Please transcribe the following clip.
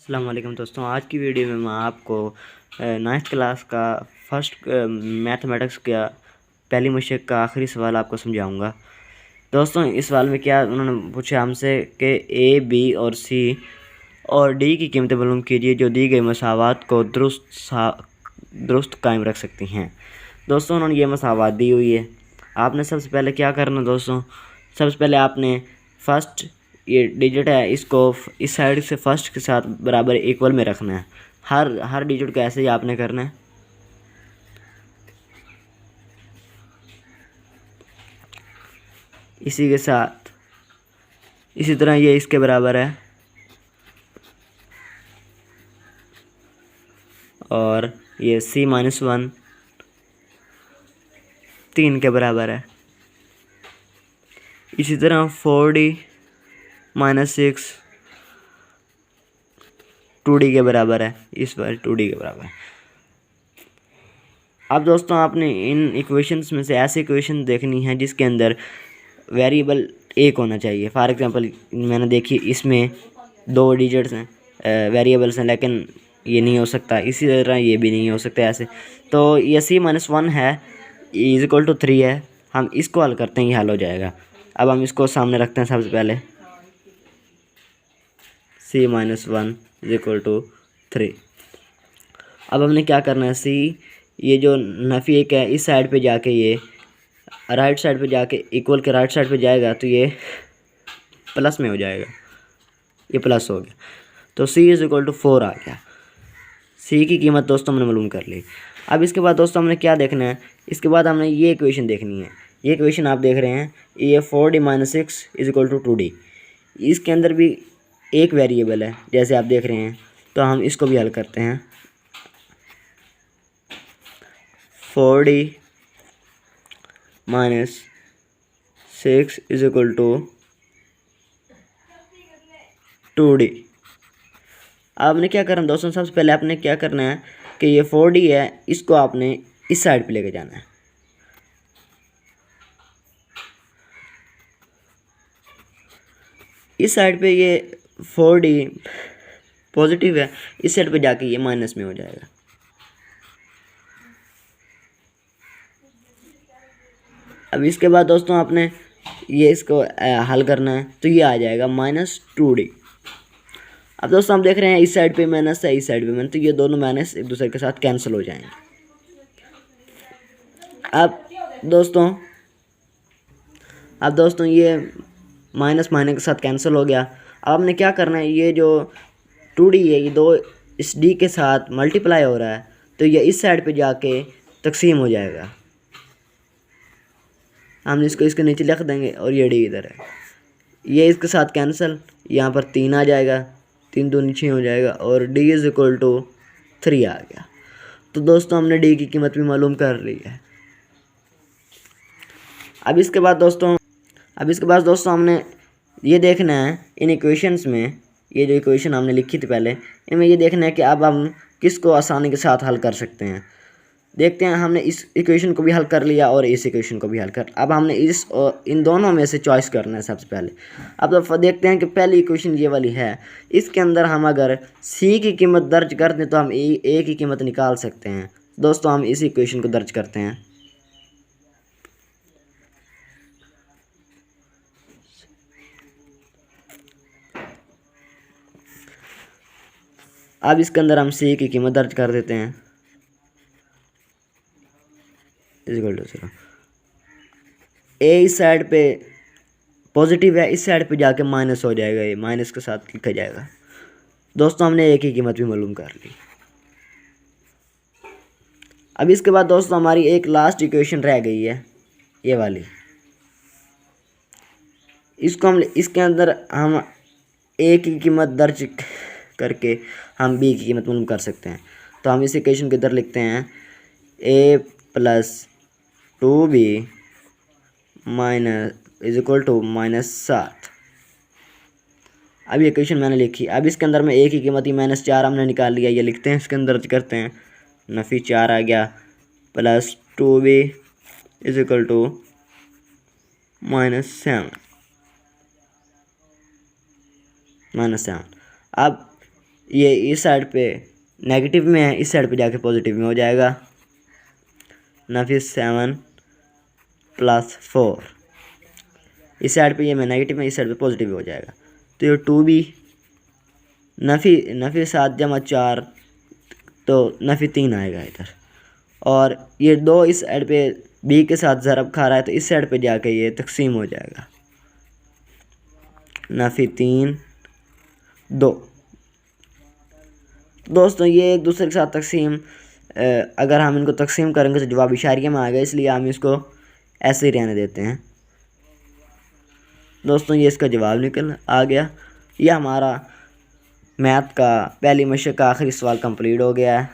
अस्सलाम वालेकुम दोस्तों, आज की वीडियो में मैं आपको नाइन्थ क्लास का फर्स्ट मैथमेटिक्स का पहली मुश्किल का आखिरी सवाल आपको समझाऊंगा। दोस्तों, इस सवाल में क्या उन्होंने पूछा हमसे कि ए, बी और सी और डी की कीमतें मालूम कीजिए जो दी गई मसावात को दुरुस्त कायम रख सकती हैं। दोस्तों, उन्होंने ये मसावात दी हुई है। आपने सबसे पहले क्या करना दोस्तों, सबसे पहले आपने फर्स्ट ये डिजिट है इसको इस साइड से फर्स्ट के साथ बराबर इक्वल में रखना है। हर डिजिट को ऐसे ही आपने करना है। इसी के साथ इसी तरह ये इसके बराबर है और ये C-1 3 के बराबर है। इसी तरह 4D-6 2D के बराबर है। इस बार 2D के बराबर है। अब दोस्तों, आपने इन इक्वेशंस में से ऐसी इक्वेशन देखनी है जिसके अंदर वेरिएबल एक होना चाहिए। फॉर एग्जांपल मैंने देखी इसमें 2 डिजिट्स हैं, वेरिएबल्स हैं, लेकिन ये नहीं हो सकता। इसी तरह ये भी नहीं हो सकता ऐसे। तो ये C-1 है = 3 है। हम इसको हल करते हैं, ये हल हो जाएगा। अब हम इसको सामने रखते हैं। सबसे पहले C-1 = 3। अब हमने क्या करना है, ये जो नफ़ी एक है इस साइड पे जाके ये राइट साइड पे जाके इक्वल के राइट साइड पे जाएगा तो ये प्लस में हो जाएगा। ये प्लस हो गया तो C = 4 आ गया। C की कीमत दोस्तों हमने मालूम कर ली। अब इसके बाद दोस्तों हमने क्या देखना है, इसके बाद हमने ये इक्वेशन देखनी है। ये इक्वेशन आप देख रहे हैं, ये 4D-6 = 2D। इसके अंदर भी एक वेरिएबल है जैसे आप देख रहे हैं, तो हम इसको भी हल करते हैं। 4D-6 = 2D। आपने क्या करना दोस्तों, सबसे पहले आपने क्या करना है कि ये 4D है, इसको आपने इस साइड पे लेके जाना है। इस साइड पे ये 4D पॉजिटिव है, इस साइड पे जाके ये माइनस में हो जाएगा। अब इसके बाद दोस्तों आपने ये इसको हल करना है तो ये आ जाएगा -2D। अब दोस्तों हम देख रहे हैं इस साइड पे माइनस है, इस साइड पे माइनस, तो ये दोनों माइनस एक दूसरे के साथ कैंसिल हो जाएंगे। अब दोस्तों ये माइनस माइनस के साथ कैंसिल हो गया। अब हमने क्या करना है, ये जो 2D है ये 2 इस D के साथ मल्टीप्लाई हो रहा है, तो ये इस साइड पे जाके तकसीम हो जाएगा। हम इसको इसके नीचे लिख देंगे और ये D इधर है, ये इसके साथ कैंसिल, यहाँ पर 3 आ जाएगा, 3 2 नीचे हो जाएगा और D = 3 आ गया। तो दोस्तों हमने D की कीमत भी मालूम कर ली है। अब इसके बाद दोस्तों हमने ये देखना है इन इक्वेशंस में, ये जो इक्वेशन हमने लिखी थी पहले, इनमें ये देखना है कि अब हम किसको आसानी के साथ हल कर सकते हैं। देखते हैं, हमने इस इक्वेशन को भी हल कर लिया और इस इक्वेशन को भी हल कर। अब हमने इन दोनों में से चॉइस करना है सबसे पहले। अब तो देखते हैं कि पहली इक्वेशन ये वाली है, इसके अंदर हम अगर C की कीमत दर्ज कर दें तो हम A की कीमत निकाल सकते हैं। दोस्तों हम इस इक्वेशन को दर्ज करते हैं। अब इसके अंदर हम C की कीमत दर्ज कर देते हैं =0। A इस साइड पे पॉजिटिव है, इस साइड पे जाके माइनस हो जाएगा, ये माइनस के साथ लिखा जाएगा। दोस्तों हमने A की कीमत भी मालूम कर ली। अब इसके बाद दोस्तों हमारी एक लास्ट इक्वेशन रह गई है, ये वाली। इसको हम इसके अंदर हम A की कीमत दर्ज करके हम B की कीमत मालूम कर सकते हैं। तो हम इस इक्वेशन के इधर लिखते हैं A + 2B -7। अब ये इक्वेशन मैंने लिखी। अब इसके अंदर में A की कीमत ही -4 हमने निकाल लिया, ये लिखते हैं, इसके अंदर करते हैं, नफ़ी 4 आ गया, + 2B = -7। अब ये इस साइड पे नेगेटिव में है, इस साइड पे जाके पॉजिटिव में हो जाएगा। नफी 7 + 4, इस साइड पे ये मैं नेगेटिव में, इस साइड पे पॉजिटिव हो जाएगा। तो ये 2b नफी 7 + 4 तो नफी 3 आएगा इधर। और ये 2 इस साइड पे b के साथ ज़रब खा रहा है, तो इस साइड पे जाके ये तकसीम हो जाएगा। नफी 3 2। दोस्तों ये एक दूसरे के साथ तकसीम, अगर हम इनको तकसीम करेंगे तो जवाब इशारिया में आएगा, इसलिए हम इसको ऐसे ही रहने देते हैं। दोस्तों ये इसका जवाब निकल आ गया। यह हमारा मैथ का पहली मशक का आखिरी सवाल कंप्लीट हो गया है।